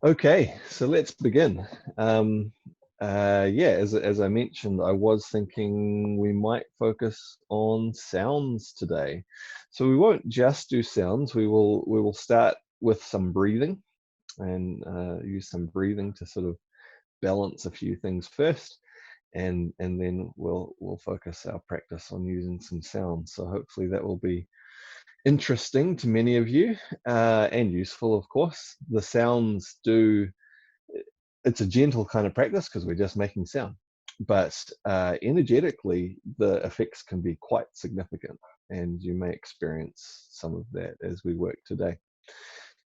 Okay, so let's begin. Yeah, as I mentioned, I was thinking we might focus on sounds today. So we won't just do sounds. We will start with some breathing and use some breathing to sort of balance a few things first, and then we'll focus our practice on using some sounds. So hopefully that will be interesting to many of you and useful, of course. The sounds do it's a gentle kind of practice because we're just making sound, but energetically the effects can be quite significant, and you may experience some of that as we work today.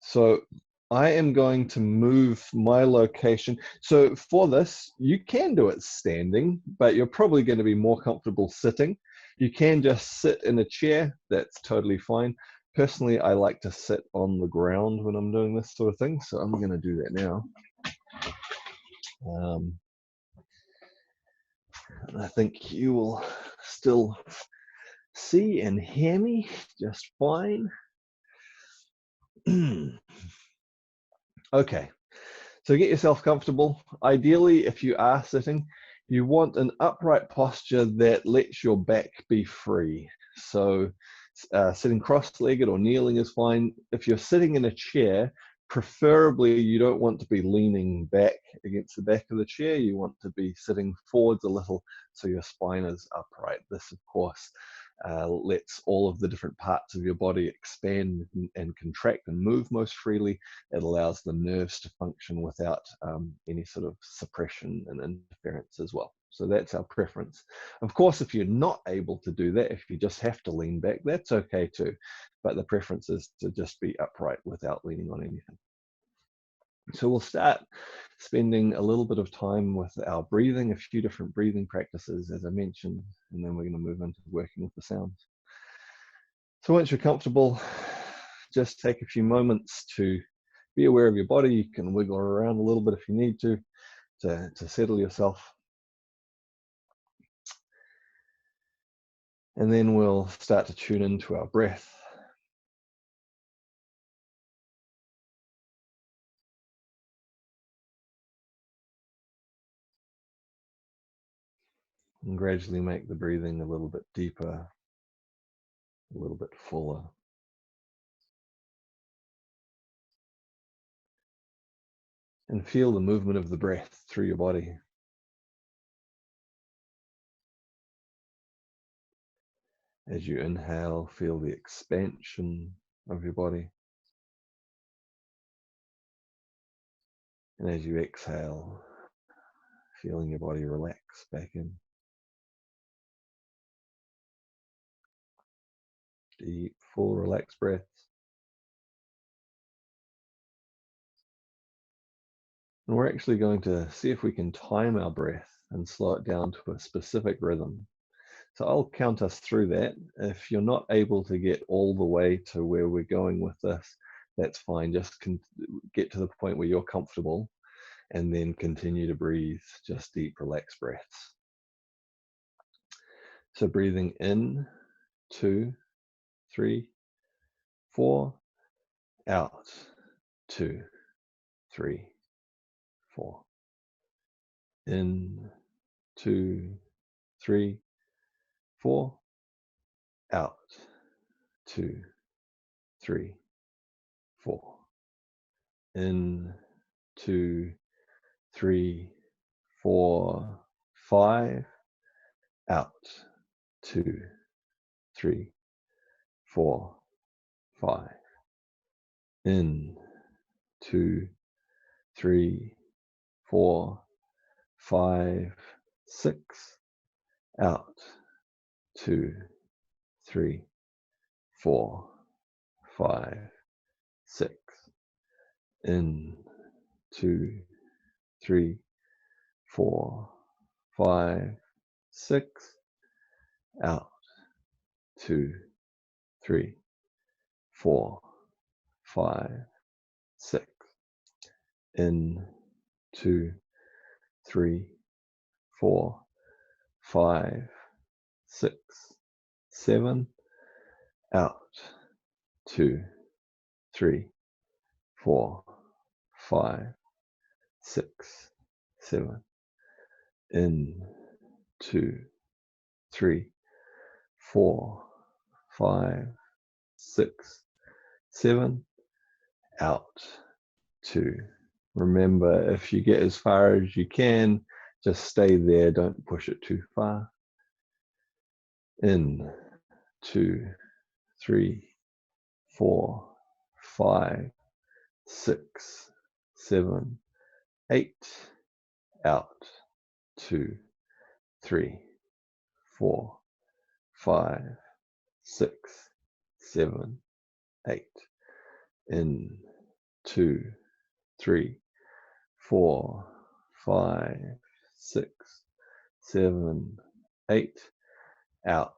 So I am going to move my location. So for this, you can do it standing, but you're probably going to be more comfortable sitting. You can just sit in a chair. That's totally fine. Personally, I like to sit on the ground when I'm doing this sort of thing, so I'm going to do that now. Um, and I think you will still see and hear me just fine. Okay, so get yourself comfortable. Ideally, if you are sitting, you want an upright posture that lets your back be free. So sitting cross-legged or kneeling is fine. If you're sitting in a chair, preferably you don't want to be leaning back against the back of the chair. You want to be sitting forwards a little so your spine is upright. This, of course, lets all of the different parts of your body expand and contract and move most freely. It allows the nerves to function without any sort of suppression and interference as well. So that's our preference. Of course, if you're not able to do that, if you just have to lean back, that's okay too. But the preference is to just be upright without leaning on anything. So we'll start spending a little bit of time with our breathing, a few different breathing practices, as I mentioned, and then we're going to move into working with the sounds. So once you're comfortable, just take a few moments to be aware of your body. You can wiggle around a little bit if you need to settle yourself. And then we'll start to tune into our breath. And gradually make the breathing a little bit deeper, a little bit fuller. And feel the movement of the breath through your body. As you inhale, feel the expansion of your body. And as you exhale, feeling your body relax back in. Deep, full, relaxed breaths. And we're actually going to see if we can time our breath and slow it down to a specific rhythm. So I'll count us through that. If you're not able to get all the way to where we're going with this, that's fine. Just get to the point where you're comfortable and then continue to breathe just deep, relaxed breaths. So breathing in, 2, 3, 4, out, 2, 3, 4. In, 2, 3, 4, out, 2, 3, 4. In, 2, 3, 4, 5. Out, 2, 3, 4, 5. In, 2, 3, 4, 5, 6. Out, 2, 3, 4, 5, 6. In, 2, 3, 4, 5, 6. Out, 2, 3, 4, 5, 6. In, 2, 3, 4, 5, 6, 7. Out, 2, 3, 4, 5, 6, 7. In, 2, 3, 4, 5, 6, 7. Out, 2. Remember, if you get as far as you can, just stay there. Don't push it too far. In, 2, 3, 4, 5, 6, 7, 8. Out, 2, 3, 4, 5, 6, 7, 8. In, 2, 3, 4, 5, 6, 7, 8. Out,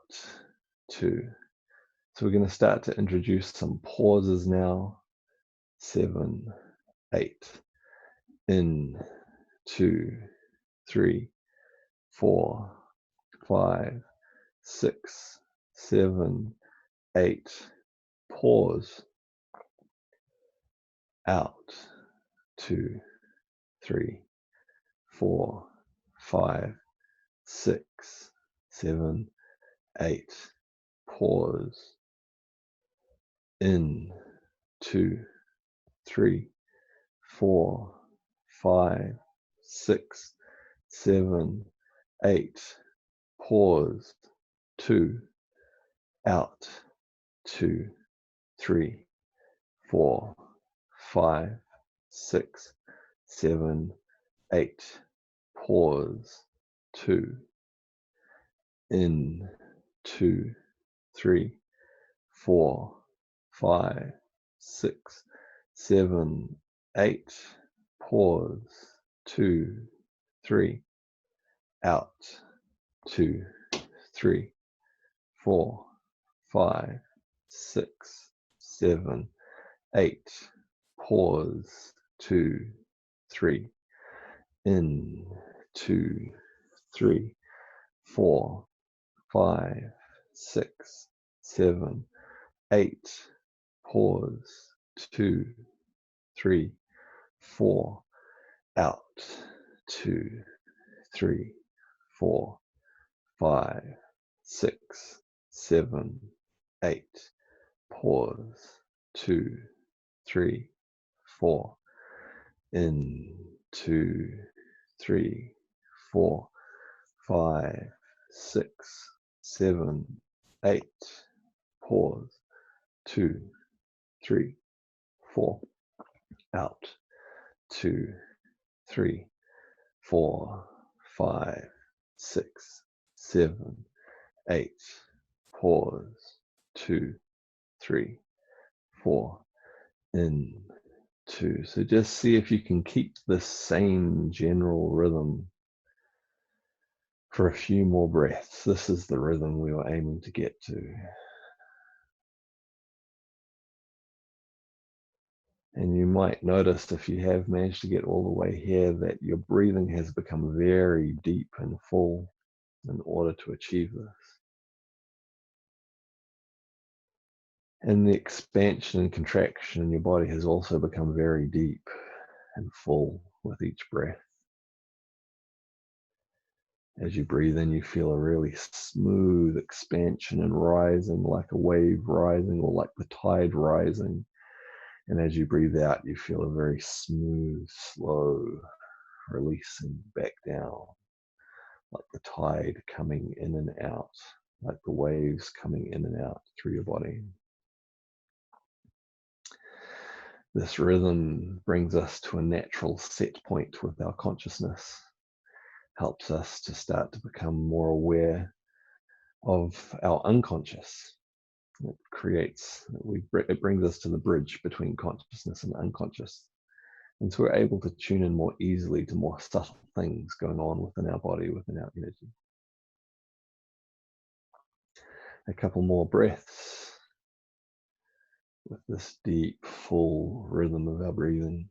2. So we're going to start to introduce some pauses now. 7, 8. In, 2, 3, 4, 5, 6, 7, 8. Pause. Out, 2, 3, 4, 5, 6, 7, 8. Pause. In, 2, 3, 4, 5, 6, 7, 8. Pause. 2. Out. 2, 3, 4, 5, 6, 7, 8. Pause. 2. In, 2, 3, 4, 5, 6, 7, 8. Pause. 2, 3. Out. 2, 3, 4, 5, 6, 7, 8. Pause. 2, 3. In. 2, 3, 4, 5, 6, 7, 8. Pause. 2, 3, 4. Out. 2, 3, 4, 5, 6, 7, 8. Pause. 2, 3, 4. In. 2, 3, 4, 5, 6, 7, 8. Pause. 2, 3, 4. Out. 2, 3, 4, 5, 6, 7, 8. Pause. 2, 3, 4. In. 2. So just see if you can keep the same general rhythm for a few more breaths. This is the rhythm we were aiming to get to. And you might notice, if you have managed to get all the way here, that your breathing has become very deep and full in order to achieve this. And the expansion and contraction in your body has also become very deep and full with each breath. As you breathe in, you feel a really smooth expansion and rising, like a wave rising or like the tide rising. And as you breathe out, you feel a very smooth, slow releasing back down, like the tide coming in and out, like the waves coming in and out through your body. This rhythm brings us to a natural set point with our consciousness, helps us to start to become more aware of our unconscious. It brings us to the bridge between consciousness and unconscious. And so we're able to tune in more easily to more subtle things going on within our body, within our energy. A couple more breaths with this deep, full rhythm of our breathing.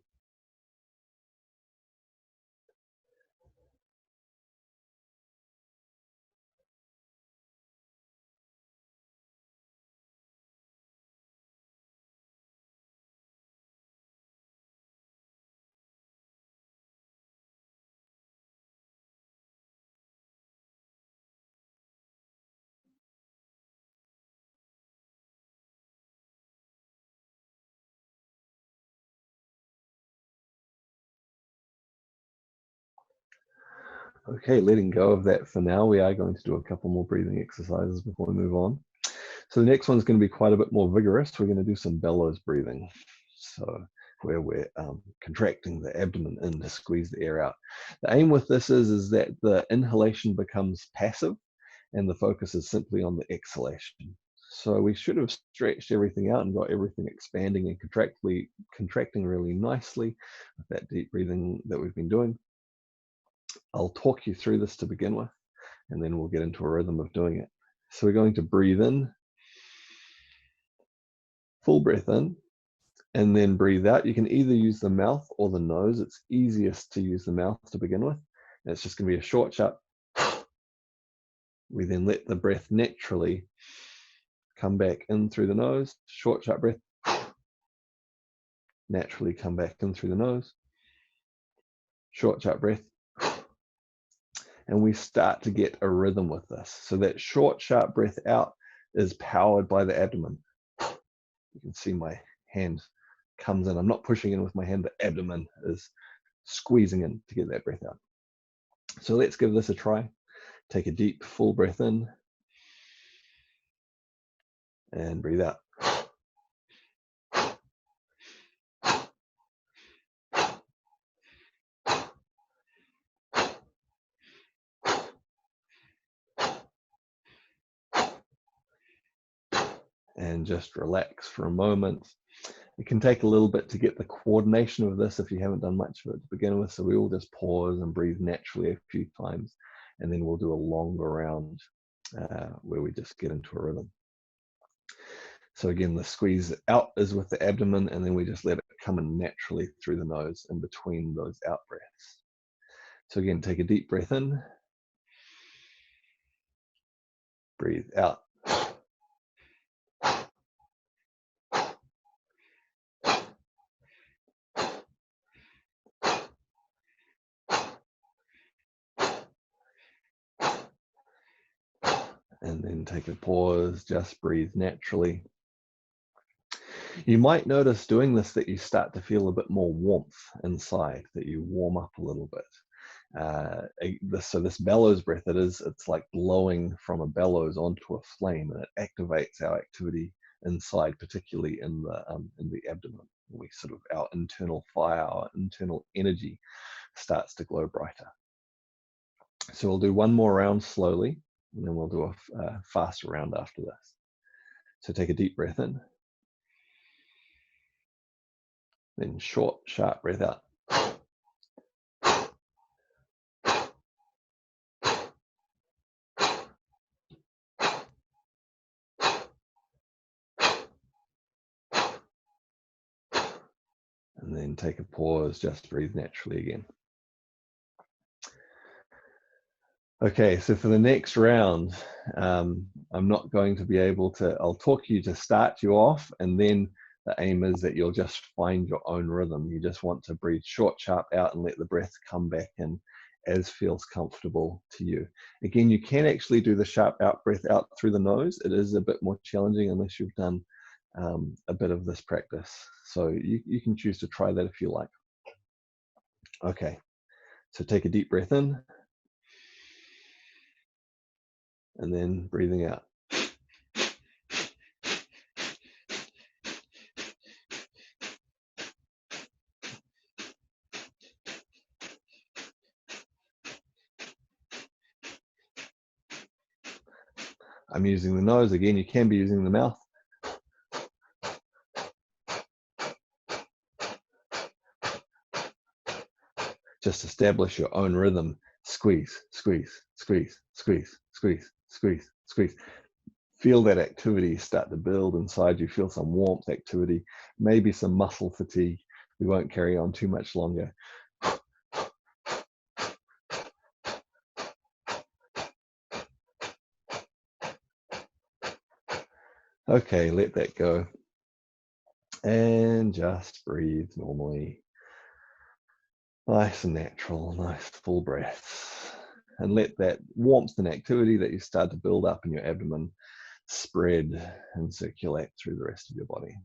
Okay, letting go of that for now. We are going to do a couple more breathing exercises before we move on. So the next one's going to be quite a bit more vigorous. We're going to do some bellows breathing. So where we're contracting the abdomen in to squeeze the air out. The aim with this is that the inhalation becomes passive and the focus is simply on the exhalation. So we should have stretched everything out and got everything expanding and contracting really nicely with that deep breathing that we've been doing. I'll talk you through this to begin with, and then we'll get into a rhythm of doing it. So we're going to breathe in, full breath in, and then breathe out. You can either use the mouth or the nose. It's easiest to use the mouth to begin with. And it's just going to be a short, sharp. We then let the breath naturally come back in through the nose. Short, sharp breath. Naturally come back in through the nose. Short, sharp breath. And we start to get a rhythm with this. So that short, sharp breath out is powered by the abdomen. You can see my hand comes in. I'm not pushing in with my hand. The abdomen is squeezing in to get that breath out. So let's give this a try. Take a deep, full breath in and breathe out. And just relax for a moment. It can take a little bit to get the coordination of this if you haven't done much of it to begin with. So we will just pause and breathe naturally a few times, and then we'll do a longer round where we just get into a rhythm. So again, the squeeze out is with the abdomen, and then we just let it come in naturally through the nose in between those out breaths. So again, take a deep breath in, breathe out. And then take a pause, just breathe naturally. You might notice doing this that you start to feel a bit more warmth inside, that you warm up a little bit. So this bellows breath, it's like blowing from a bellows onto a flame, and it activates our activity inside, particularly in the abdomen. We sort of, our internal fire, our internal energy starts to glow brighter. So we'll do one more round slowly, and then we'll do a faster round after this. So take a deep breath in, then short, sharp breath out. And then take a pause, just breathe naturally again. Okay, so for the next round, I'm not going to be able to, I'll talk you to start you off, and then the aim is that you'll just find your own rhythm. You just want to breathe short, sharp out and let the breath come back in as feels comfortable to you. Again, you can actually do the sharp out breath out through the nose. It is a bit more challenging unless you've done a bit of this practice. So you can choose to try that if you like. Okay, so take a deep breath in, and then breathing out. I'm using the nose. Again, you can be using the mouth. Just establish your own rhythm. Squeeze, squeeze, squeeze, squeeze, squeeze, squeeze, squeeze. Feel that activity start to build inside you. Feel some warmth activity, maybe some muscle fatigue. We won't carry on too much longer. Okay, let that go. And just breathe normally. Nice and natural, nice full breaths. And let that warmth and activity that you start to build up in your abdomen spread and circulate through the rest of your body.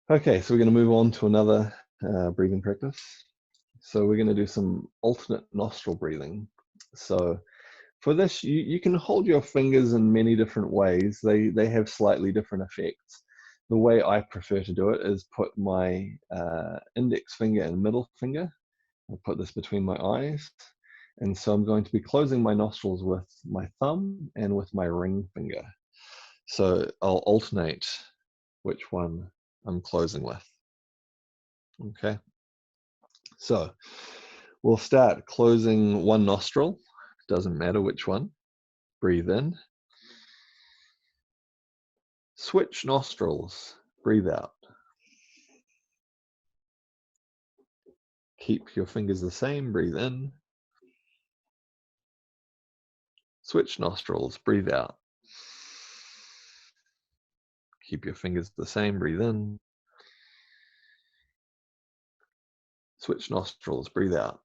Okay, so we're going to move on to another breathing practice. So we're going to do some alternate nostril breathing. So for this, you can hold your fingers in many different ways. They have slightly different effects. The way I prefer to do it is put my index finger and middle finger. I'll put this between my eyes. And so I'm going to be closing my nostrils with my thumb and with my ring finger. So I'll alternate which one I'm closing with. Okay. So we'll start closing one nostril. Doesn't matter which one. Breathe in. Switch nostrils. Breathe out. Keep your fingers the same. Breathe in. Switch nostrils. Breathe out. Keep your fingers the same. Breathe in. Switch nostrils. Breathe out.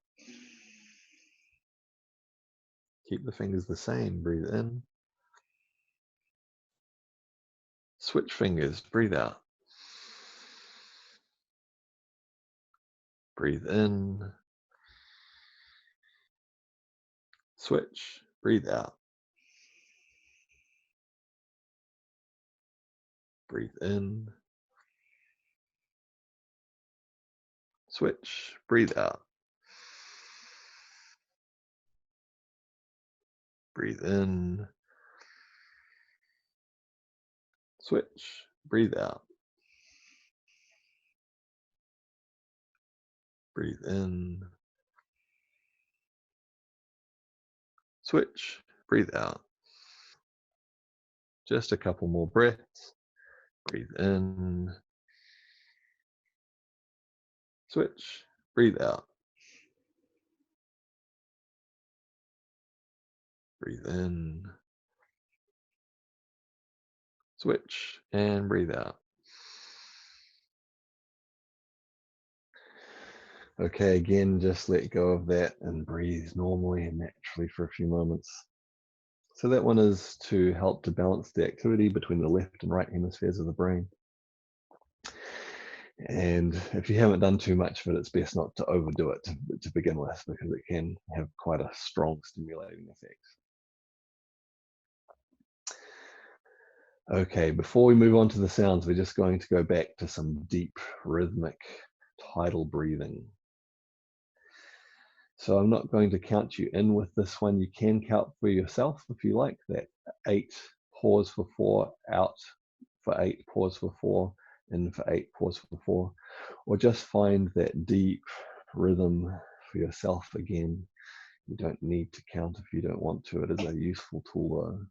Keep the fingers the same. Breathe in. Switch fingers. Breathe out. Breathe in. Switch. Breathe out. Breathe in. Switch. Breathe out. Breathe in. Switch. Breathe out. Breathe in. Switch. Breathe out. Just a couple more breaths. Breathe in. Switch. Breathe out. Breathe in. Switch and breathe out. Okay, again, just let go of that and breathe normally and naturally for a few moments. So that one is to help to balance the activity between the left and right hemispheres of the brain. And if you haven't done too much of it, it's best not to overdo it to begin with, because it can have quite a strong stimulating effect. Okay, before we move on to the sounds, we're just going to go back to some deep rhythmic tidal breathing. So I'm not going to count you in with this one. You can count for yourself if you like that. 8, pause for 4, out for 8, pause for 4, in for 8, pause for 4. Or just find that deep rhythm for yourself again. You don't need to count if you don't want to. It is a useful tool though.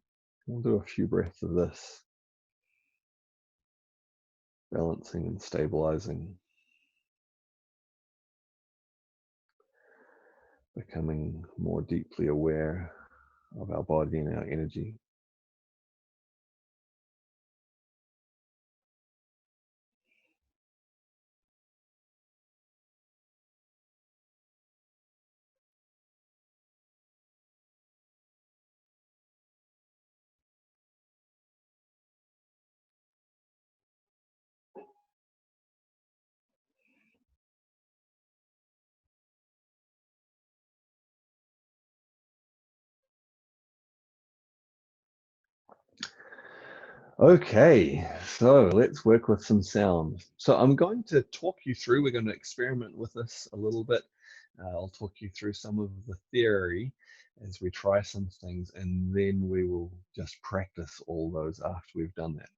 We'll do a few breaths of this. Balancing and stabilizing. Becoming more deeply aware of our body and our energy. Okay, so let's work with some sound. So I'm going to talk you through, we're going to experiment with this a little bit. I'll talk you through some of the theory as we try some things, and then we will just practice all those after we've done that.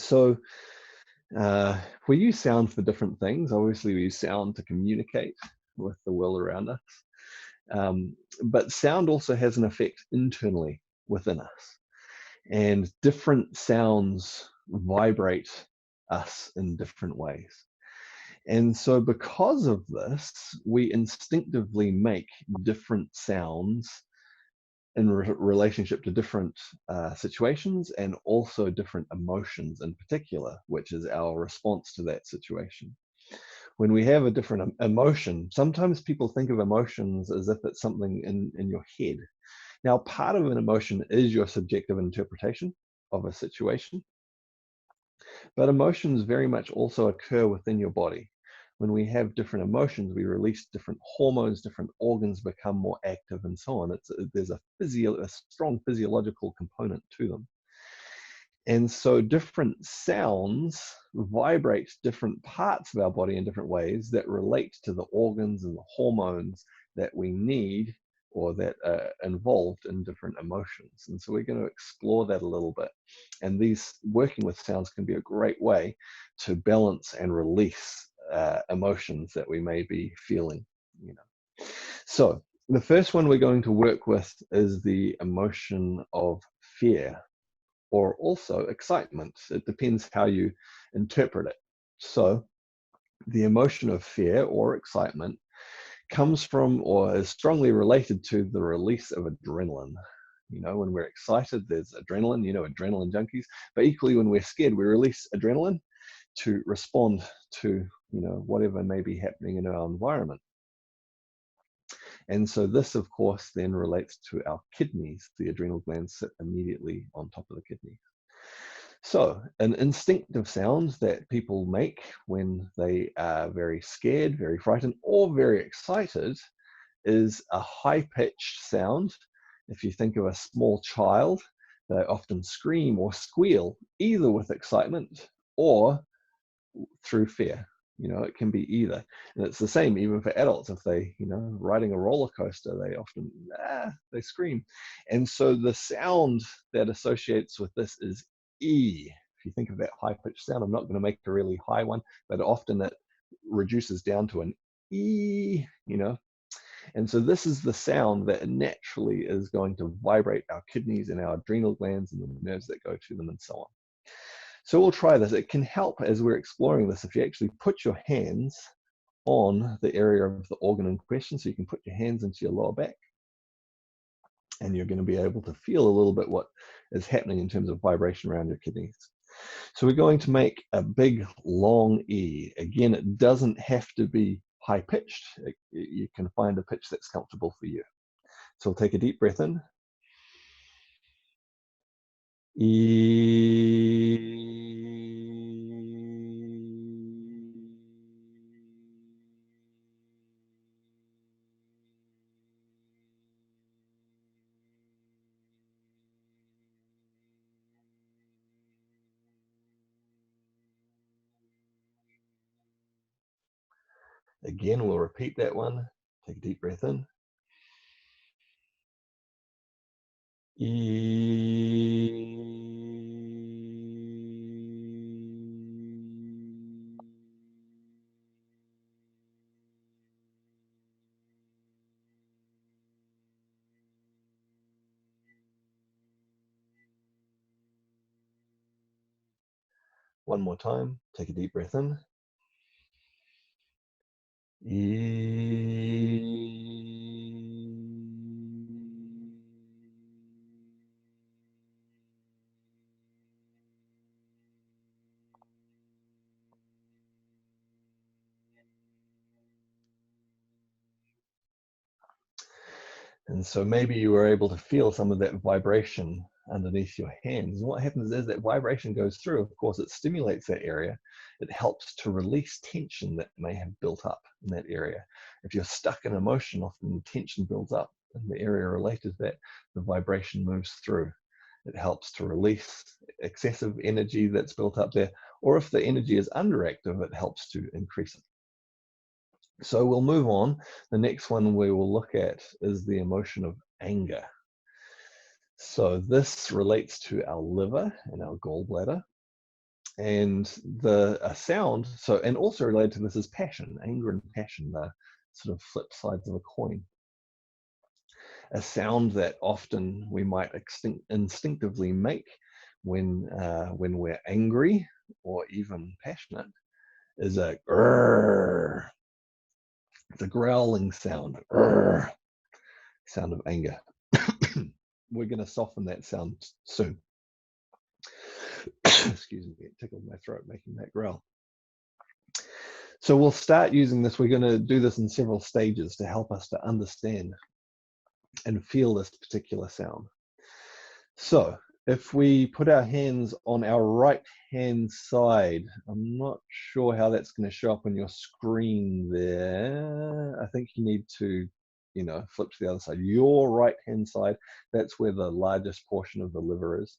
So we use sound for different things. Obviously, we use sound to communicate with the world around us. But sound also has an effect internally within us. And different sounds vibrate us in different ways. And so because of this, we instinctively make different sounds in relationship to different situations, and also different emotions in particular, which is our response to that situation. When we have a different emotion, sometimes people think of emotions as if it's something in your head. Now, part of an emotion is your subjective interpretation of a situation, but emotions very much also occur within your body. when we have different emotions, we release different hormones, different organs become more active, and so on. There's a strong physiological component to them. And so different sounds vibrate different parts of our body in different ways that relate to the organs and the hormones that we need or that are involved in different emotions. And so we're going to explore that a little bit. And these working with sounds can be a great way to balance and release emotions that we may be feeling, you know. So the first one we're going to work with is the emotion of fear, or also excitement. It depends how you interpret it. So the emotion of fear or excitement comes from or is strongly related to the release of adrenaline. You know, when we're excited, there's adrenaline, you know, adrenaline junkies. But equally, when we're scared, we release adrenaline to respond to, you know, whatever may be happening in our environment. And so this, of course, then relates to our kidneys. The adrenal glands sit immediately on top of the kidneys. So an instinctive sound that people make when they are very scared, very frightened, or very excited is a high-pitched sound. If you think of a small child, they often scream or squeal, either with excitement or through fear. You know, it can be either. And it's the same even for adults. If they, you know, riding a roller coaster, they often, they scream. And so the sound that associates with this is E. If you think of that high-pitched sound, I'm not going to make a really high one, but often it reduces down to an E, you know. And so this is the sound that naturally is going to vibrate our kidneys and our adrenal glands and the nerves that go to them and so on. So we'll try this. It can help as we're exploring this if you actually put your hands on the area of the organ in question. So you can put your hands into your lower back, and you're going to be able to feel a little bit what is happening in terms of vibration around your kidneys. So we're going to make a big, long E. Again, it doesn't have to be high-pitched. You can find a pitch that's comfortable for you. So we'll take a deep breath in. E. Again, we'll repeat that one. Take a deep breath in. One more time. Take a deep breath in. And so maybe you were able to feel some of that vibration underneath your hands. And what happens is that vibration goes through. Of course, it stimulates that area. It helps to release tension that may have built up in that area. If you're stuck in emotion, often tension builds up in the area related to that. The vibration moves through. It helps to release excessive energy that's built up there. Or if the energy is underactive, it helps to increase it. So we'll move on. The next one we will look at is the emotion of anger. So this relates to our liver and our gallbladder. And a sound, and also related to this is passion, anger and passion, the sort of flip sides of a coin. A sound that often we might instinctively make when we're angry or even passionate is a grrr. It's a growling sound, sound of anger. We're going to soften that sound soon. Excuse me, it tickled my throat making that growl. So we'll start using this. We're going to do this in several stages to help us to understand and feel this particular sound. So if we put our hands on our right hand side, I'm not sure how that's going to show up on your screen there. I think you need to, flip to the other side. Your right hand side, that's where the largest portion of the liver is,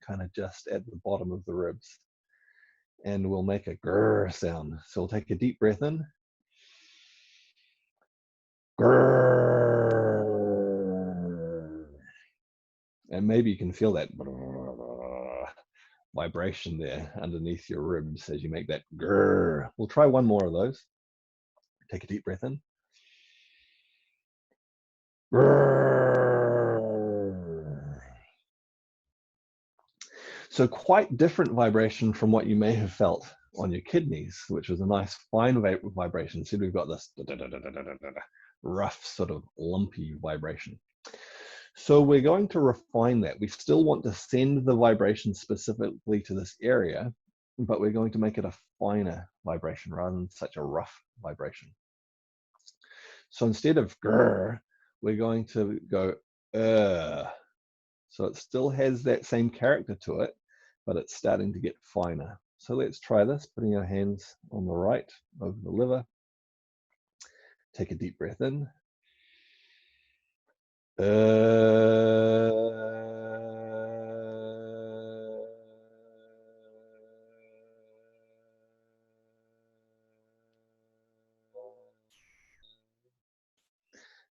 kind of just at the bottom of the ribs. And we'll make a grrr sound. So we'll take a deep breath in. Grrr. And maybe you can feel that vibration there underneath your ribs as you make that grrr. We'll try one more of those. Take a deep breath in. Grrr. So quite different vibration from what you may have felt on your kidneys, which was a nice fine vibration. See, we've got this rough sort of lumpy vibration. So we're going to refine that. We still want to send the vibration specifically to this area, but we're going to make it a finer vibration rather than such a rough vibration. So instead of grr, we're going to go So it still has that same character to it, but it's starting to get finer. So let's try this, putting our hands on the right over the liver. Take a deep breath in.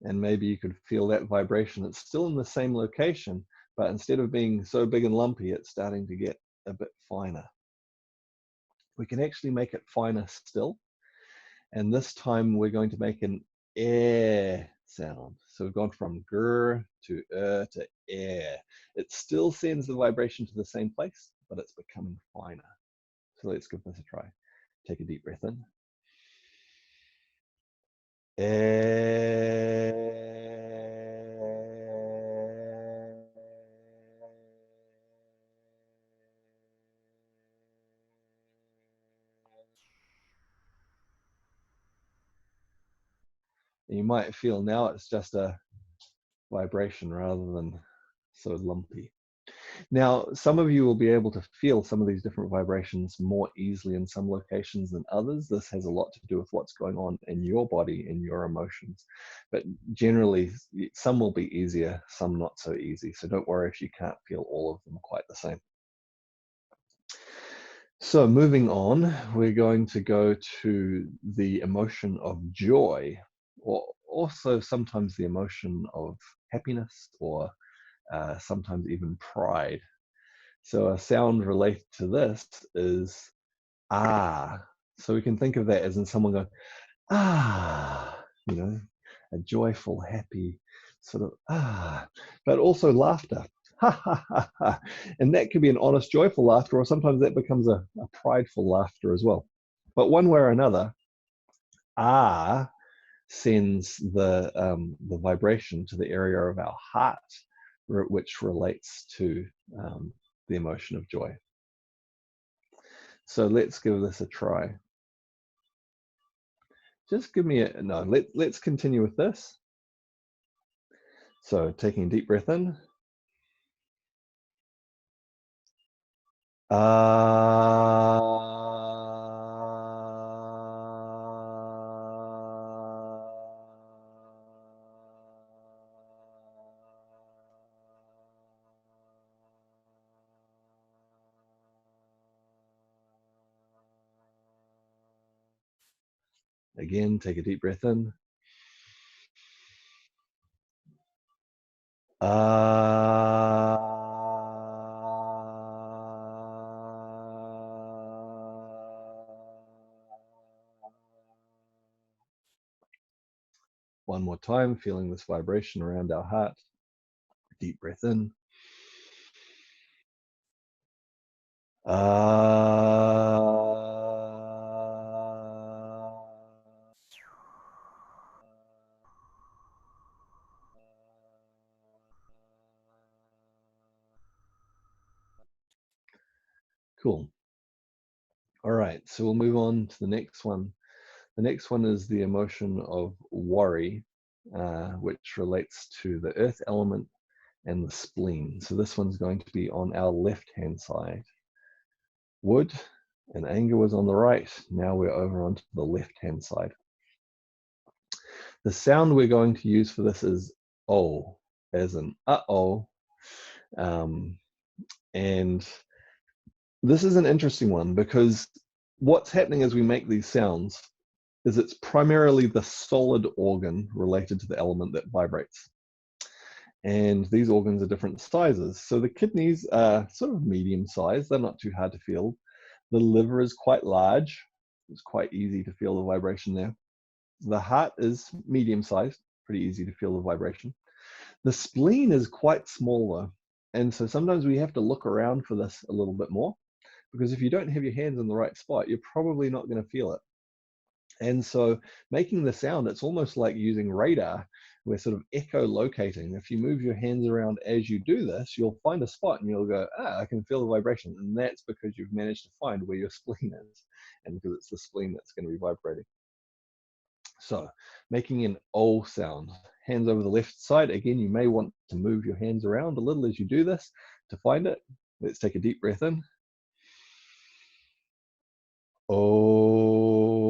And maybe you could feel that vibration. It's still in the same location, but instead of being so big and lumpy, it's starting to get a bit finer. We can actually make it finer still. And this time we're going to make an air sound. So we've gone from grr to air. It still sends the vibration to the same place, but it's becoming finer. So let's give this a try. Take a deep breath in. You might feel now it's just a vibration rather than so lumpy. Now, some of you will be able to feel some of these different vibrations more easily in some locations than others. This has a lot to do with what's going on in your body, in your emotions. But generally, some will be easier, some not so easy. So don't worry if you can't feel all of them quite the same. So moving on, we're going to go to the emotion of joy, or also sometimes the emotion of happiness, or sometimes even pride. So a sound related to this is ah. So we can think of that as in someone going, ah, a joyful, happy sort of but also laughter. Ha ha ha ha. And that could be an honest, joyful laughter, or sometimes that becomes a prideful laughter as well. But one way or another, sends the vibration to the area of our heart, which relates to the emotion of joy. So let's give this a try. Just give me a, no, let's continue with this. So taking a deep breath in. Again, take a deep breath in. One more time, feeling this vibration around our heart. Deep breath in. Cool. All right, so we'll move on to the next one. The next one is the emotion of worry, which relates to the earth element and the spleen. So this one's going to be on our left-hand side. Wood and anger was on the right. Now we're over onto the left-hand side. The sound we're going to use for this is oh, as in uh-oh. And this is an interesting one because what's happening as we make these sounds is it's primarily the solid organ related to the element that vibrates. And these organs are different sizes. So the kidneys are sort of medium sized. They're not too hard to feel. The liver is quite large. It's quite easy to feel the vibration there. The heart is medium sized, pretty easy to feel the vibration. The spleen is quite small though. And so sometimes we have to look around for this a little bit more, because if you don't have your hands in the right spot, you're probably not going to feel it. And so making the sound, it's almost like using radar. We're sort of echolocating. If you move your hands around as you do this, you'll find a spot and you'll go, I can feel the vibration. And that's because you've managed to find where your spleen is, and because it's the spleen that's going to be vibrating. So making an O sound, hands over the left side. Again, you may want to move your hands around a little as you do this to find it. Let's take a deep breath in. Oh.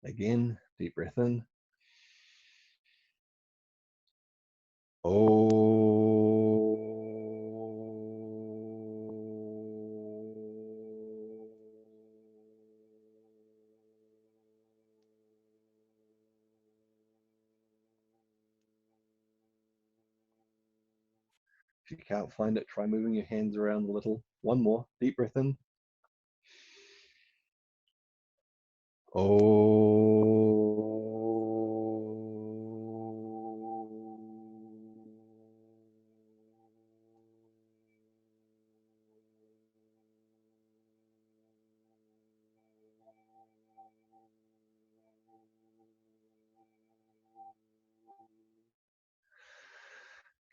Again, deep breath in. Oh. If you can't find it, try moving your hands around a little. One more, deep breath in. Oh.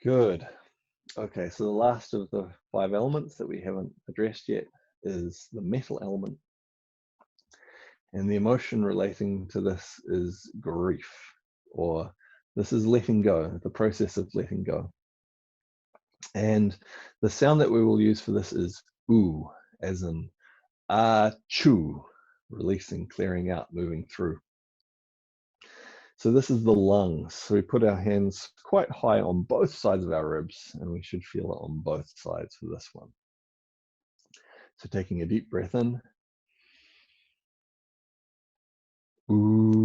Good. Okay, so the last of the 5 elements that we haven't addressed yet is the metal element. And the emotion relating to this is grief, or this is letting go, the process of letting go. And the sound that we will use for this is ooh, as in choo, releasing, clearing out, moving through. So this is the lungs. So we put our hands quite high on both sides of our ribs, and we should feel it on both sides for this one. So taking a deep breath in. Ooh.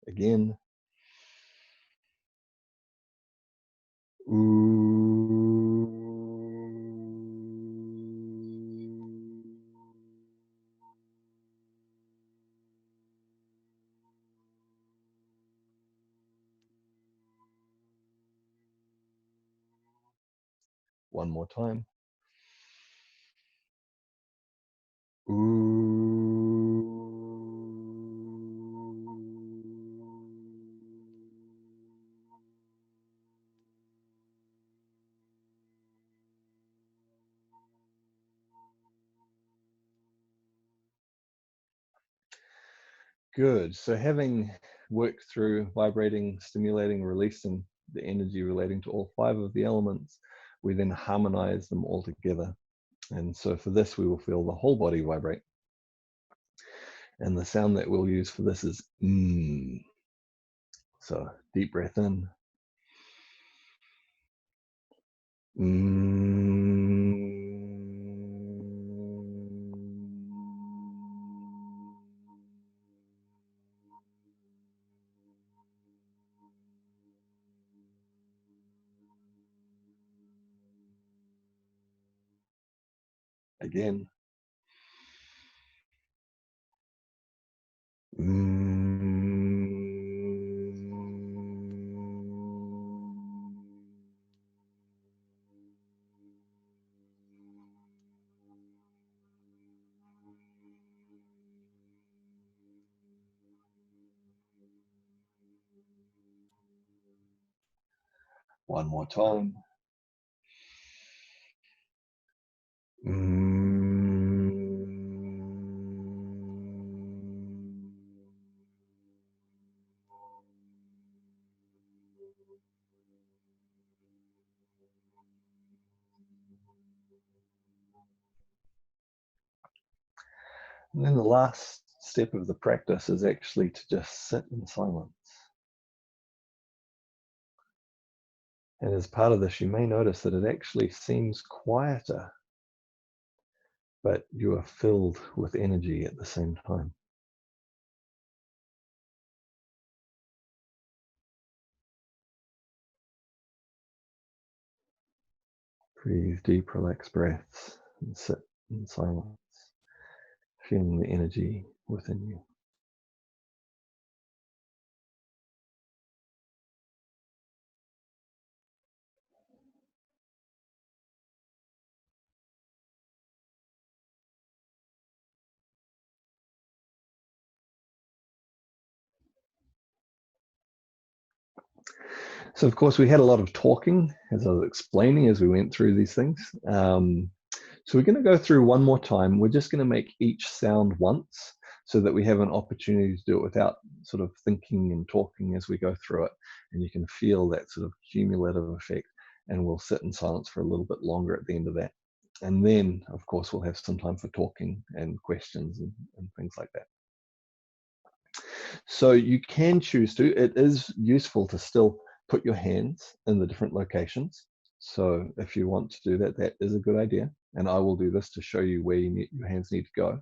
Again. Ooh. One more time. Ooh. Good. So having worked through vibrating, stimulating, releasing the energy relating to all 5 of the elements, we then harmonize them all together. And so for this, we will feel the whole body vibrate. And the sound that we'll use for this is mm. So deep breath in. Mm. Again. Mm. One more time. And then the last step of the practice is actually to just sit in silence. And as part of this, you may notice that it actually seems quieter, but you are filled with energy at the same time. Breathe deep, relaxed breaths and sit in silence, feeling the energy within you. So, of course, we had a lot of talking as I was explaining as we went through these things. So we're going to go through one more time. We're just going to make each sound once so that we have an opportunity to do it without sort of thinking and talking as we go through it. And you can feel that sort of cumulative effect. And we'll sit in silence for a little bit longer at the end of that. And then, of course, we'll have some time for talking and questions and things like that. So you can choose to. It is useful to still put your hands in the different locations. So if you want to do that, that is a good idea. And I will do this to show you where your hands need to go.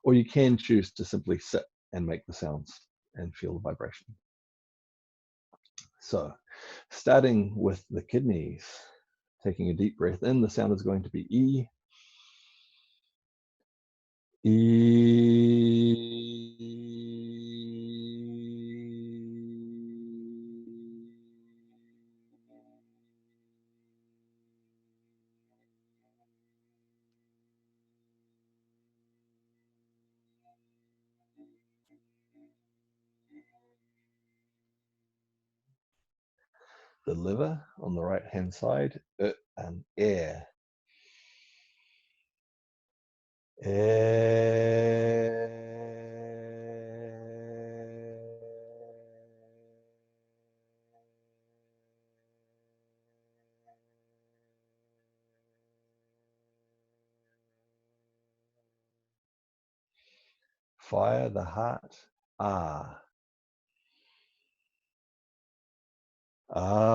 Or you can choose to simply sit and make the sounds and feel the vibration. So starting with the kidneys, taking a deep breath in, the sound is going to be E. The liver on the right hand side, and air. Fire, the heart, ah. Ah.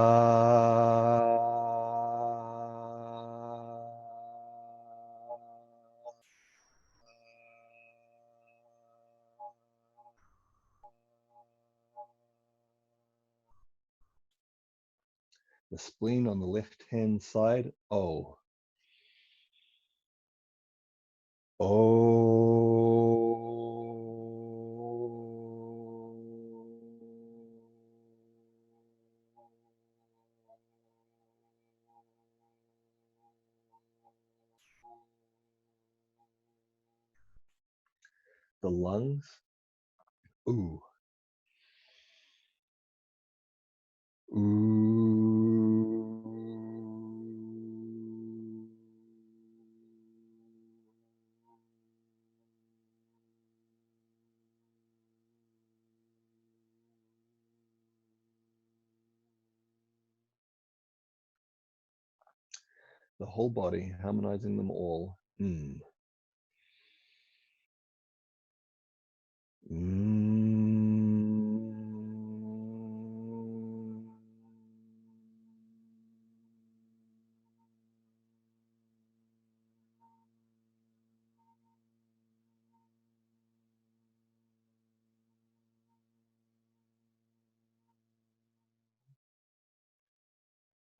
The spleen on the left hand side, O. The lungs, ooh. Ooh. The whole body, harmonizing them all. Mm. Mm.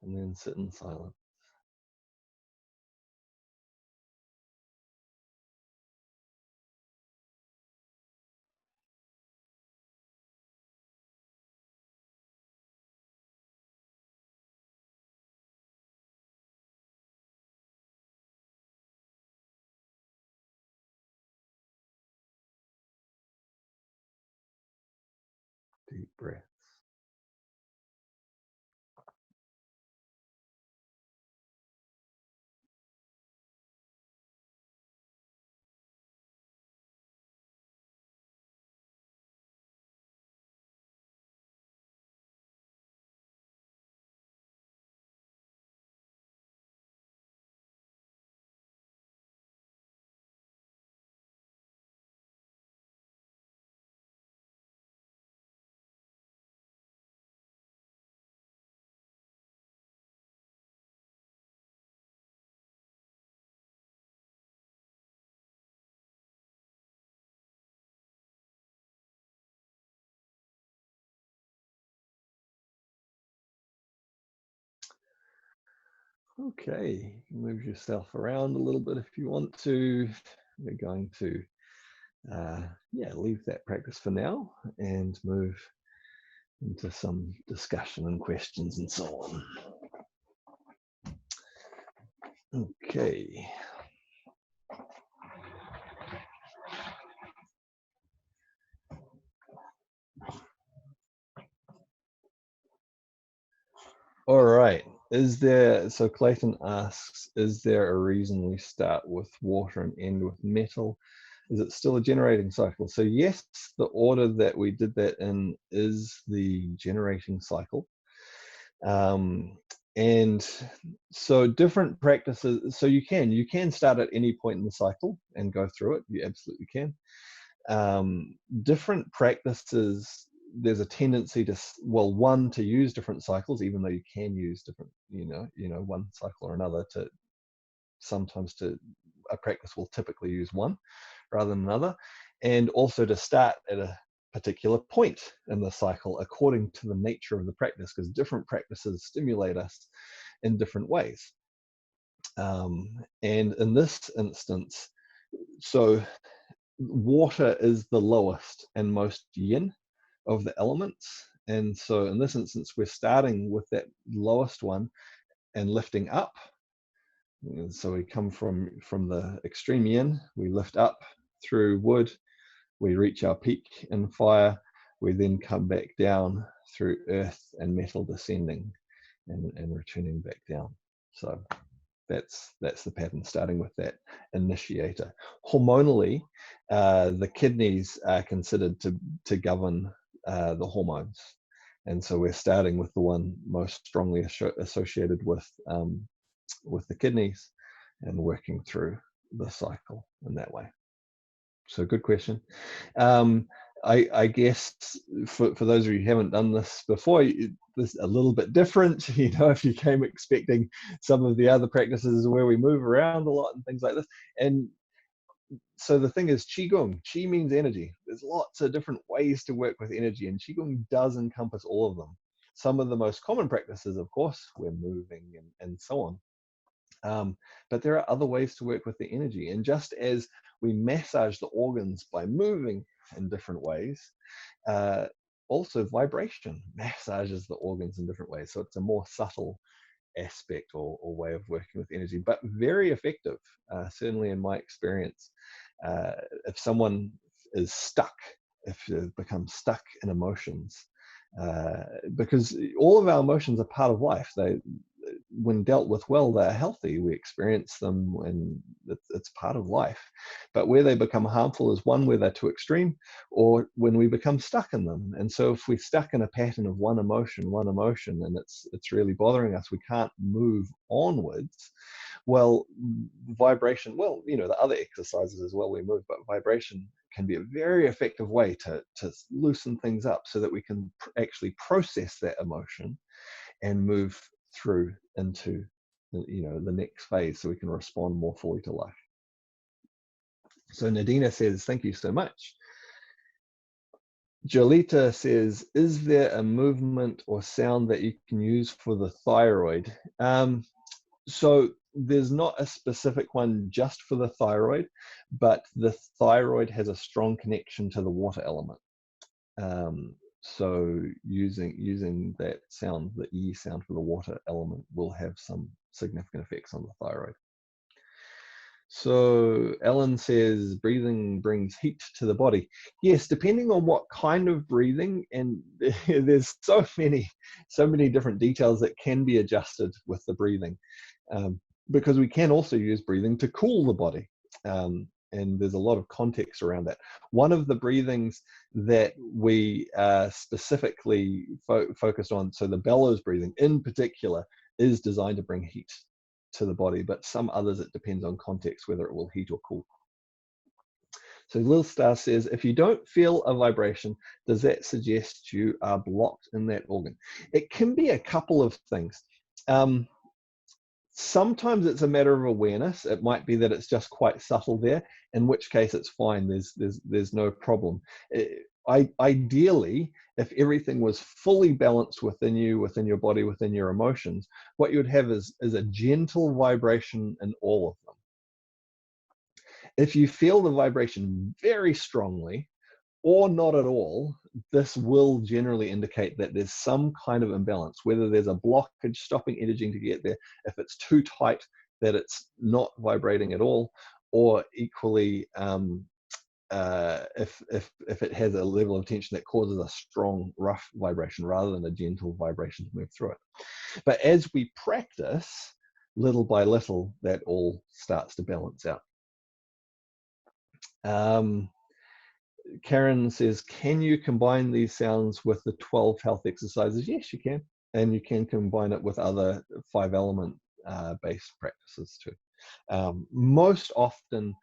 And then sit in silence. Deep breaths. Okay, move yourself around a little bit if you want to. We're going to leave that practice for now and move into some discussion and questions and so on. Okay. All right. So Clayton asks, is there a reason we start with water and end with metal? Is it still a generating cycle? So yes, the order that we did that in is the generating cycle. And so different practices, so you can start at any point in the cycle and go through it. You absolutely can. Different practices, there's a tendency to, well, one, to use different cycles, even though you can use different, one cycle or another. A practice will typically use one rather than another, and also to start at a particular point in the cycle according to the nature of the practice, because different practices stimulate us in different ways. And in this instance, so water is the lowest and most yin of the elements. And so in this instance, we're starting with that lowest one and lifting up. And so we come from the extreme yin, we lift up through wood, we reach our peak in fire, we then come back down through earth and metal, descending and returning back down. So that's the pattern, starting with that initiator. Hormonally, the kidneys are considered to govern the hormones, and so we're starting with the one most strongly associated with the kidneys and working through the cycle in that way. So good question. I guess for those of you who haven't done this before, this is a little bit different. If you came expecting some of the other practices where we move around a lot and things like this. And so the thing is, Qigong. Qi means energy. There's lots of different ways to work with energy, and Qigong does encompass all of them. Some of the most common practices, of course, we're moving and so on. But there are other ways to work with the energy. And just as we massage the organs by moving in different ways, also vibration massages the organs in different ways. So it's a more subtle aspect or way of working with energy, but very effective, certainly in my experience. If someone is stuck, if they've become stuck in emotions, because all of our emotions are part of life. When dealt with well, they're healthy. We experience them and it's part of life. But where they become harmful is one where they're too extreme, or when we become stuck in them. And so if we're stuck in a pattern of one emotion, and it's really bothering us, we can't move onwards. Well, vibration, the other exercises as well, we move, but vibration can be a very effective way to loosen things up so that we can actually process that emotion and move through into the next phase, so we can respond more fully to life. So Nadina says, thank you so much. Jolita says, is there a movement or sound that you can use for the thyroid? So there's not a specific one just for the thyroid, but the thyroid has a strong connection to the water element. So using that sound, the E sound for the water element, will have some significant effects on the thyroid. So Ellen says, breathing brings heat to the body. Yes, depending on what kind of breathing, and there's so many different details that can be adjusted with the breathing, because we can also use breathing to cool the body. And there's a lot of context around that. One of the breathings that we specifically focused on, so the bellows breathing in particular, is designed to bring heat to the body, but some others, it depends on context whether it will heat or cool. So Lil Star says, if you don't feel a vibration, does that suggest you are blocked in that organ? It can be a couple of things. Sometimes it's a matter of awareness. It might be that it's just quite subtle there, in which case it's fine. There's no problem. ideally, if everything was fully balanced within you, within your body, within your emotions, what you would have is a gentle vibration in all of them. If you feel the vibration very strongly or not at all, this will generally indicate that there's some kind of imbalance, whether there's a blockage stopping energy to get there, if it's too tight that it's not vibrating at all, or equally, if it has a level of tension that causes a strong, rough vibration rather than a gentle vibration to move through it. But as we practice, little by little, that all starts to balance out. Karen says, can you combine these sounds with the 12 health exercises? Yes, you can. And you can combine it with other 5-element based practices too. Most often,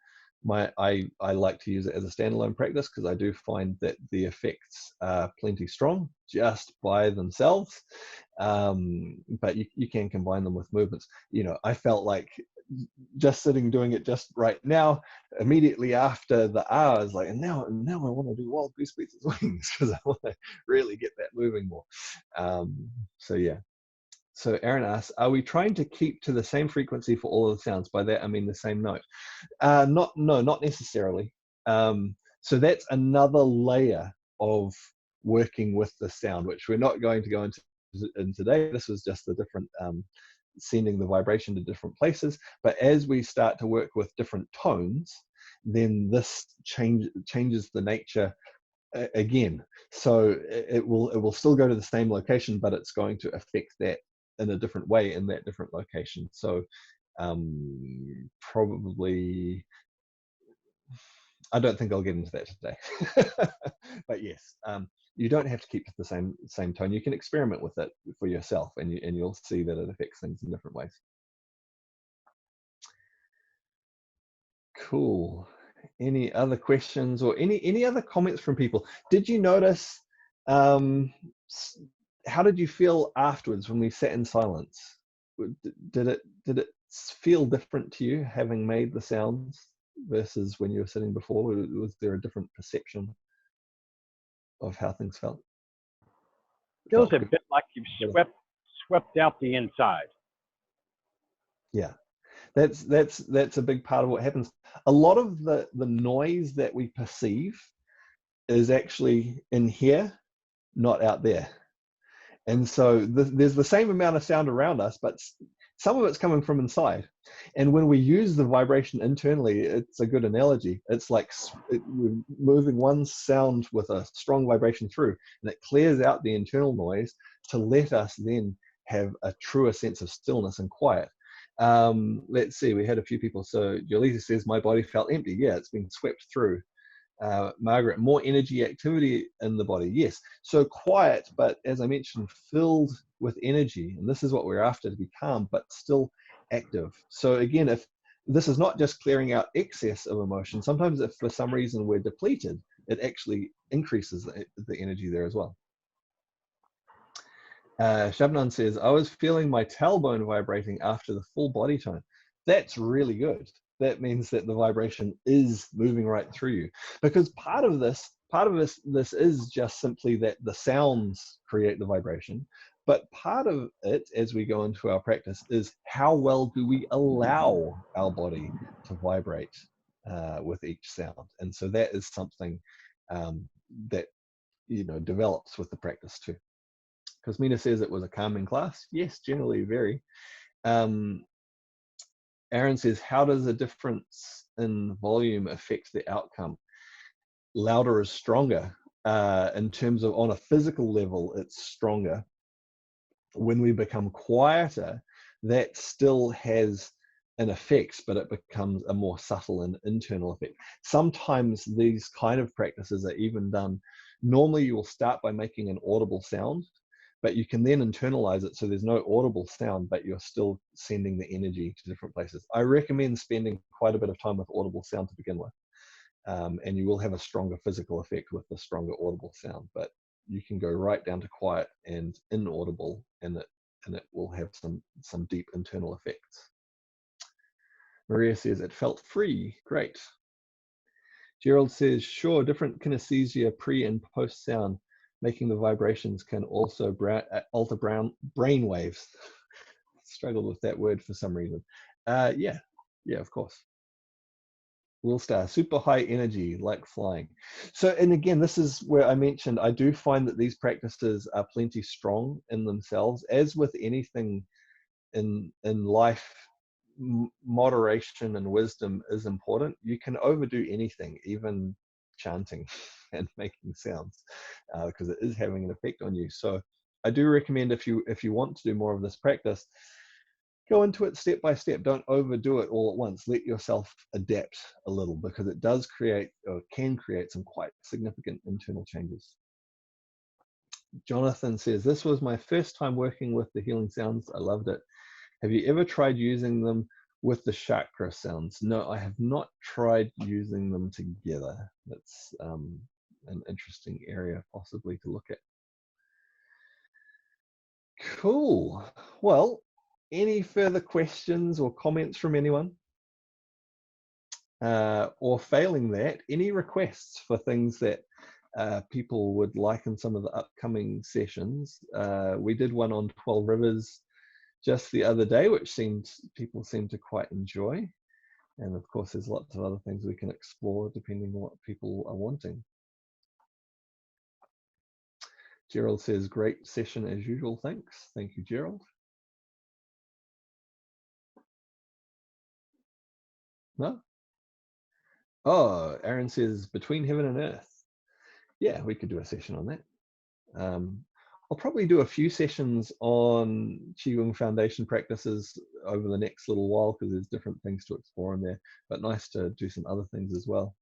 I like to use it as a standalone practice because I do find that the effects are plenty strong just by themselves. But you can combine them with movements. I felt like just sitting doing it just right now, immediately after the hours, like, and now I want to do wild goose beats and wings because I want to really get that moving more. So yeah. So Aaron asks, are we trying to keep to the same frequency for all of the sounds? By that I mean the same note. No, not necessarily. So that's another layer of working with the sound, which we're not going to go into today. This was just the different sending the vibration to different places. But as we start to work with different tones, then this changes the nature again. So it will still go to the same location, but it's going to affect that in a different way in that different location. So probably, I don't think I'll get into that today. But yes, you don't have to keep the same tone. You can experiment with it for yourself, and you'll see that it affects things in different ways. Cool. Any other questions or any other comments from people? Did you notice, how did you feel afterwards when we sat in silence? Did it feel different to you having made the sounds versus when you were sitting before? Was there a different perception of how things felt? Feels a bit like you've swept out the inside. Yeah, that's a big part of what happens. A lot of the noise that we perceive is actually in here, not out there. And so there's the same amount of sound around us, but some of it's coming from inside. And when we use the vibration internally, it's a good analogy. It's like we're moving one sound with a strong vibration through, and it clears out the internal noise to let us then have a truer sense of stillness and quiet. Let's see, we had a few people. So Jolita says, my body felt empty. Yeah, it's been swept through. Margaret, more energy activity in the body. Yes, so quiet, but as I mentioned, filled with energy. And this is what we're after, to be calm, but still active. So again, if this is not just clearing out excess of emotion, sometimes if for some reason we're depleted, it actually increases the energy there as well. Shabnan says, I was feeling my tailbone vibrating after the full body tone. That's really good. That means that the vibration is moving right through you, because part of this is just simply that the sounds create the vibration, but part of it, as we go into our practice, is how well do we allow our body to vibrate with each sound. And so that is something that develops with the practice too. Cosmina says it was a calming class. Yes, generally very. Aaron says, how does a difference in volume affect the outcome? Louder is stronger. In terms of, on a physical level, it's stronger. When we become quieter, that still has an effect, but it becomes a more subtle and internal effect. Sometimes these kind of practices are even done. Normally you will start by making an audible sound, but you can then internalize it so there's no audible sound, but you're still sending the energy to different places. I recommend spending quite a bit of time with audible sound to begin with, and you will have a stronger physical effect with the stronger audible sound, but you can go right down to quiet and inaudible, and it will have some deep internal effects. Maria says, it felt free. Great. Gerald says, sure, different kinesthesia pre and post sound, making the vibrations can also alter brain waves. Struggled with that word for some reason. Yeah, of course. Will Star, super high energy, like flying. So, and again, this is where I mentioned, I do find that these practices are plenty strong in themselves. As with anything in life, moderation and wisdom is important. You can overdo anything, even chanting and making sounds, because it is having an effect on you. So I do recommend, if you want to do more of this practice, go into it step by step. Don't overdo it all at once. Let yourself adapt a little, because it does create, or can create, some quite significant internal changes. Jonathan says, this was my first time working with the healing sounds. I loved it. Have you ever tried using them with the chakra sounds? No, I have not tried using them together. That's an interesting area possibly to look at. Cool. Well, any further questions or comments from anyone? Or failing that, any requests for things that people would like in some of the upcoming sessions? We did one on 12 rivers just the other day, which people seem to quite enjoy. And of course, there's lots of other things we can explore depending on what people are wanting. Gerald says, great session as usual. Thanks. Thank you, Gerald. No? Oh, Aaron says, between heaven and earth. Yeah, we could do a session on that. I'll probably do a few sessions on Qigong foundation practices over the next little while, because there's different things to explore in there, but nice to do some other things as well.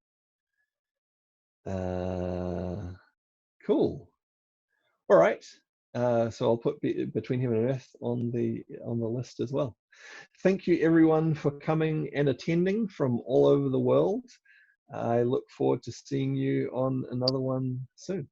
Cool. All right. So I'll put between heaven and earth on the list as well. Thank you everyone for coming and attending from all over the world. I look forward to seeing you on another one soon.